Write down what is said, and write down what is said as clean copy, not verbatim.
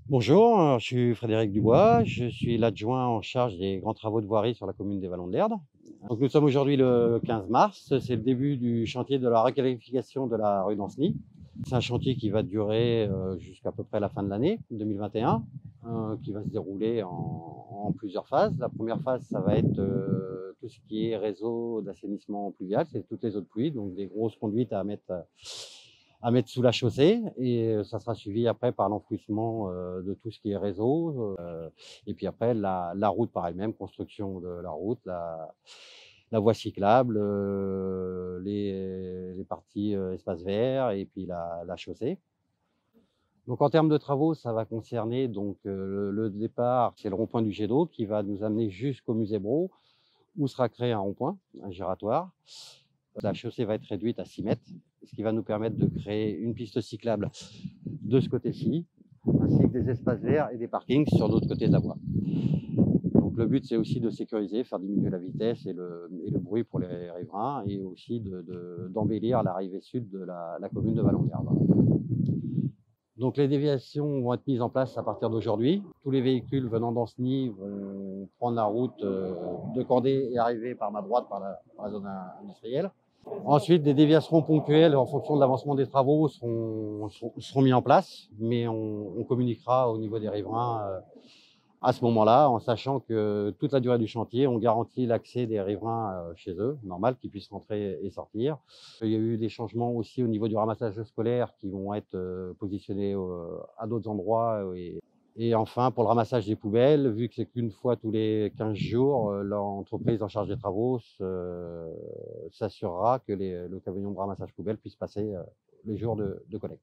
Bonjour, je suis Frédéric Dubois, je suis l'adjoint en charge des grands travaux de voirie sur la commune des Vallons de l'Erdre. Donc nous sommes aujourd'hui le 15 mars, c'est le début du chantier de la requalification de la rue d'Ancenis. C'est un chantier qui va durer jusqu'à peu près la fin de l'année 2021, qui va se dérouler en plusieurs phases. La première phase, ça va être tout ce qui est réseau d'assainissement pluvial, c'est toutes les eaux de pluie, donc des grosses conduites à mettre sous la chaussée, et ça sera suivi après par l'enfouissement de tout ce qui est réseau, et puis après la route par elle-même, construction de la route, la voie cyclable, les parties espaces verts, et puis la chaussée. Donc en termes de travaux, ça va concerner donc le départ, c'est le rond-point du jet d'eau qui va nous amener jusqu'au musée Brault, où sera créé un rond-point, un giratoire. La chaussée va être réduite à 6 mètres, ce qui va nous permettre de créer une piste cyclable de ce côté-ci, ainsi que des espaces verts et des parkings sur l'autre côté de la voie. Donc le but, c'est aussi de sécuriser, faire diminuer la vitesse et le bruit pour les riverains, et aussi d'embellir l'arrivée sud de la commune de Vallons de l'Erdre. Donc les déviations vont être mises en place à partir d'aujourd'hui. Tous les véhicules venant d'Ancenis vont prendre la route de Candé et arriver par ma droite, par la zone industrielle. Ensuite, des déviations ponctuelles en fonction de l'avancement des travaux seront mis en place, mais on communiquera au niveau des riverains à ce moment-là, en sachant que toute la durée du chantier, on garantit l'accès des riverains chez eux, normal qu'ils puissent rentrer et sortir. Il y a eu des changements aussi au niveau du ramassage scolaire qui vont être positionnés à d'autres endroits. Et enfin, pour le ramassage des poubelles, vu que c'est qu'une fois tous les 15 jours, l'entreprise en charge des travaux s'assurera que le camion de ramassage poubelle puisse passer les jours de collecte.